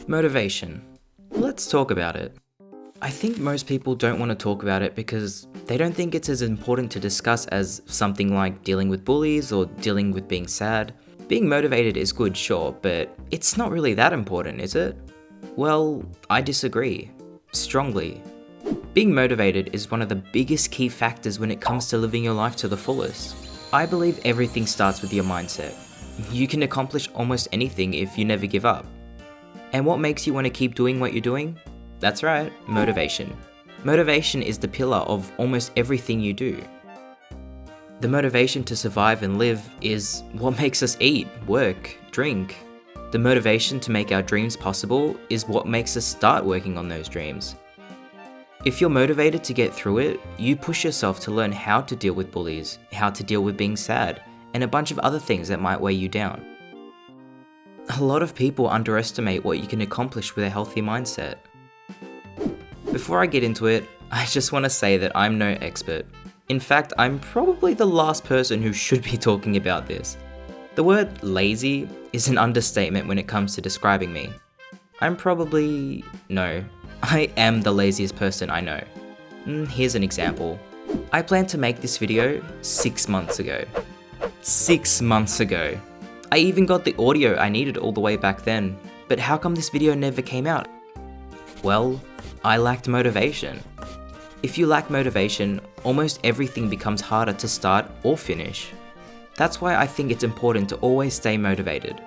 Motivation. Let's talk about it. I think most people don't want to talk about it because they don't think it's as important to discuss as something like dealing with bullies or dealing with being sad. Being motivated is good, sure, but it's not really that important, is it? Well, I disagree. Strongly. Being motivated is one of the biggest key factors when it comes to living your life to the fullest. I believe everything starts with your mindset. You can accomplish almost anything if you never give up. And what makes you want to keep doing what you're doing? That's right, motivation. Motivation is the pillar of almost everything you do. The motivation to survive and live is what makes us eat, work, drink. The motivation to make our dreams possible is what makes us start working on those dreams. If you're motivated to get through it, you push yourself to learn how to deal with bullies, how to deal with being sad, and a bunch of other things that might weigh you down. A lot of people underestimate what you can accomplish with a healthy mindset. Before I get into it, I just want to say that I'm no expert. In fact, I'm probably the last person who should be talking about this. The word lazy is an understatement when it comes to describing me. I am the laziest person I know. Here's an example. I planned to make this video 6 months ago. 6 months ago. I even got the audio I needed all the way back then, but how come this video never came out? Well, I lacked motivation. If you lack motivation, almost everything becomes harder to start or finish. That's why I think it's important to always stay motivated.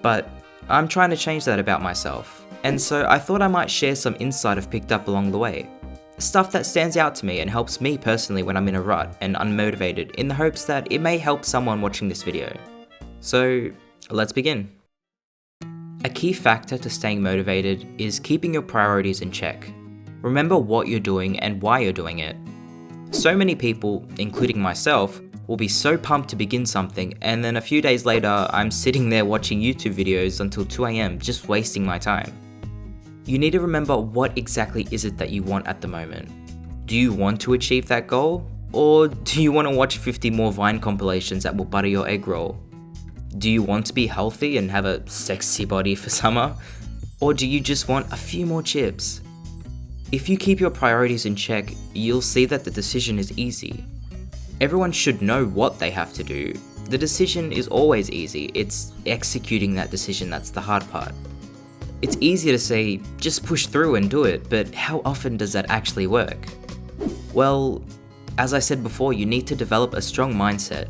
But I'm trying to change that about myself, and so I thought I might share some insight I've picked up along the way. Stuff that stands out to me and helps me personally when I'm in a rut and unmotivated, in the hopes that it may help someone watching this video. So, let's begin. A key factor to staying motivated is keeping your priorities in check. Remember what you're doing and why you're doing it. So many people, including myself, will be so pumped to begin something, and then a few days later, I'm sitting there watching YouTube videos until 2 AM just wasting my time. You need to remember what exactly is it that you want at the moment. Do you want to achieve that goal? Or do you want to watch 50 more Vine compilations that will butter your egg roll? Do you want to be healthy and have a sexy body for summer? Or do you just want a few more chips? If you keep your priorities in check, you'll see that the decision is easy. Everyone should know what they have to do. The decision is always easy. It's executing that decision that's the hard part. It's easy to say, just push through and do it, but how often does that actually work? Well, as I said before, you need to develop a strong mindset.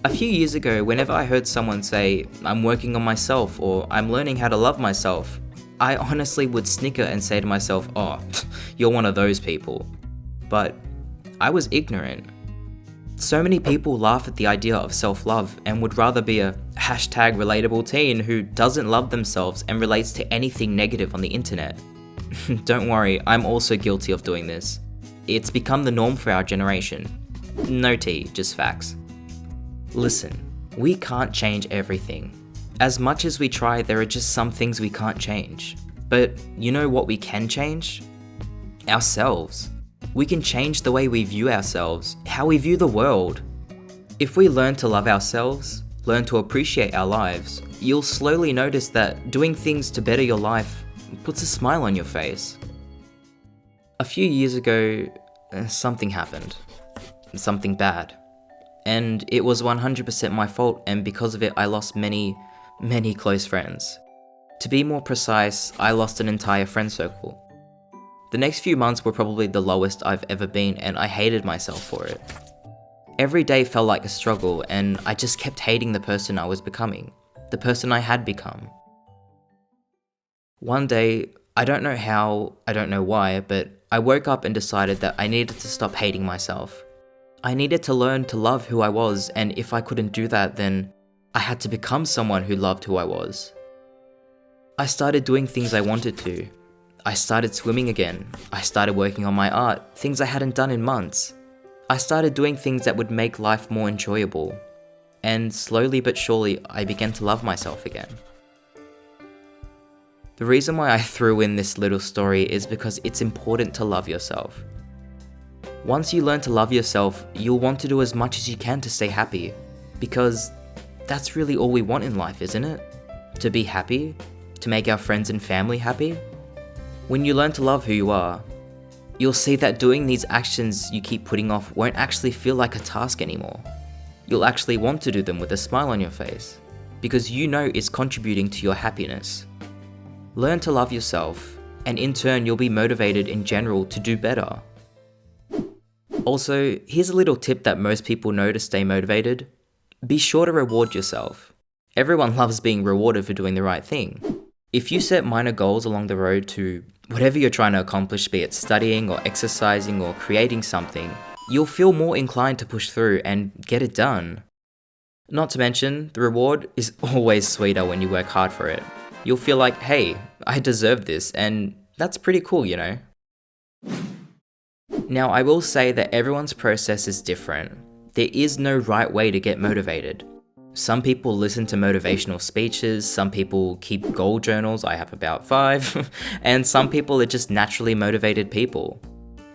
A few years ago, whenever I heard someone say, I'm working on myself or I'm learning how to love myself, I honestly would snicker and say to myself, oh, you're one of those people. But I was ignorant. So many people laugh at the idea of self-love and would rather be a #relatable teen who doesn't love themselves and relates to anything negative on the internet. Don't worry, I'm also guilty of doing this. It's become the norm for our generation. No tea, just facts. Listen, we can't change everything. As much as we try, there are just some things we can't change. But you know what we can change? Ourselves. We can change the way we view ourselves, how we view the world. If we learn to love ourselves, learn to appreciate our lives, you'll slowly notice that doing things to better your life puts a smile on your face. A few years ago, something happened. Something bad. And it was 100% my fault, and because of it, I lost many close friends. To be more precise, I lost an entire friend circle. The next few months were probably the lowest I've ever been, and I hated myself for it. Every day felt like a struggle, and I just kept hating the person I was becoming, the person I had become. One day, I don't know how, I don't know why, but I woke up and decided that I needed to stop hating myself. I needed to learn to love who I was, and if I couldn't do that, then I had to become someone who loved who I was. I started doing things I wanted to. I started swimming again. I started working on my art, things I hadn't done in months. I started doing things that would make life more enjoyable. And slowly but surely, I began to love myself again. The reason why I threw in this little story is because it's important to love yourself. Once you learn to love yourself, you'll want to do as much as you can to stay happy. Because that's really all we want in life, isn't it? To be happy. to make our friends and family happy? When you learn to love who you are, you'll see that doing these actions you keep putting off won't actually feel like a task anymore. You'll actually want to do them with a smile on your face, because you know it's contributing to your happiness. Learn to love yourself, and in turn you'll be motivated in general to do better. Also, here's a little tip that most people know to stay motivated. Be sure to reward yourself. Everyone loves being rewarded for doing the right thing. If you set minor goals along the road to whatever you're trying to accomplish, be it studying or exercising or creating something, you'll feel more inclined to push through and get it done. Not to mention, the reward is always sweeter when you work hard for it. You'll feel like, hey, I deserve this, and that's pretty cool, you know? Now, I will say that everyone's process is different. There is no right way to get motivated. Some people listen to motivational speeches, some people keep goal journals, I have about 5, and some people are just naturally motivated people.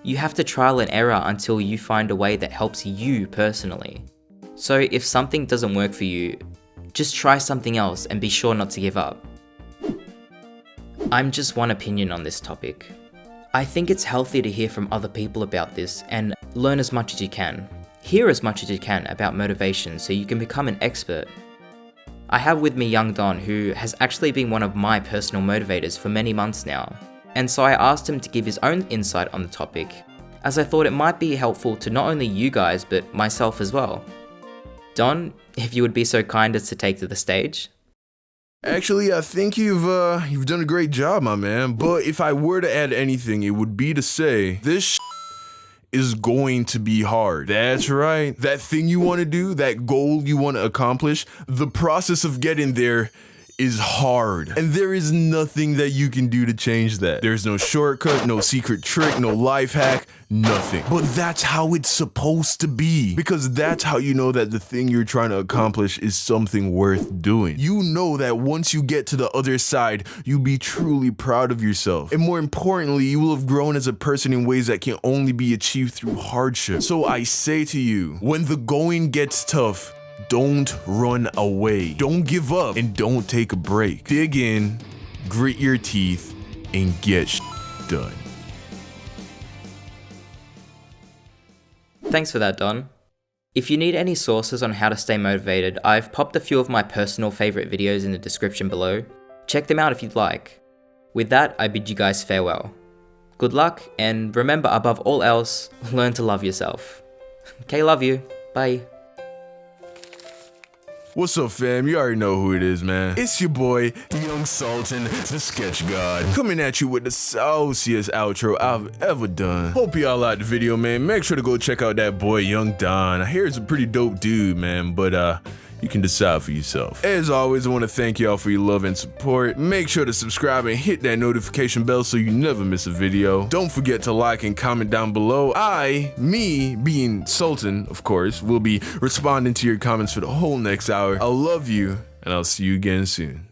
You have to trial and error until you find a way that helps you personally. So if something doesn't work for you, just try something else and be sure not to give up. I'm just one opinion on this topic. I think it's healthy to hear from other people about this and learn as much as you can. Hear as much as you can about motivation so you can become an expert. I have with me young Don, who has actually been one of my personal motivators for many months now, and so I asked him to give his own insight on the topic, as I thought it might be helpful to not only you guys but myself as well. Don, if you would be so kind as to take to the stage. Actually, I think you've done a great job, my man, but if I were to add anything, it would be to say, this is going to be hard. That's right. That thing you want to do, that goal you want to accomplish, the process of getting there is hard. And there is nothing that you can do to change that. There's no shortcut, no secret trick, no life hack, nothing. But that's how it's supposed to be. Because that's how you know that the thing you're trying to accomplish is something worth doing. You know that once you get to the other side, you'll be truly proud of yourself. And more importantly, you will have grown as a person in ways that can only be achieved through hardship. So I say to you, when the going gets tough, don't run away. Don't give up and don't take a break. Dig in, grit your teeth, and get done. Thanks for that, Don. If you need any sources on how to stay motivated, I've popped a few of my personal favorite videos in the description below. Check them out if you'd like. With that, I bid you guys farewell. Good luck, and remember above all else, learn to love yourself. Okay, love you. Bye. What's up, fam? You already know who it is, man. It's your boy, Young Sultan, the Sketch God, coming at you with the sauciest outro I've ever done. Hope y'all liked the video, man. Make sure to go check out that boy, Young Don. I hear he's a pretty dope dude, man, but you can decide for yourself. As always, I want to thank y'all for your love and support. Make sure to subscribe and hit that notification bell so you never miss a video. Don't forget to like and comment down below. Me being Sultan, of course, will be responding to your comments for the whole next hour. I love you, and I'll see you again soon.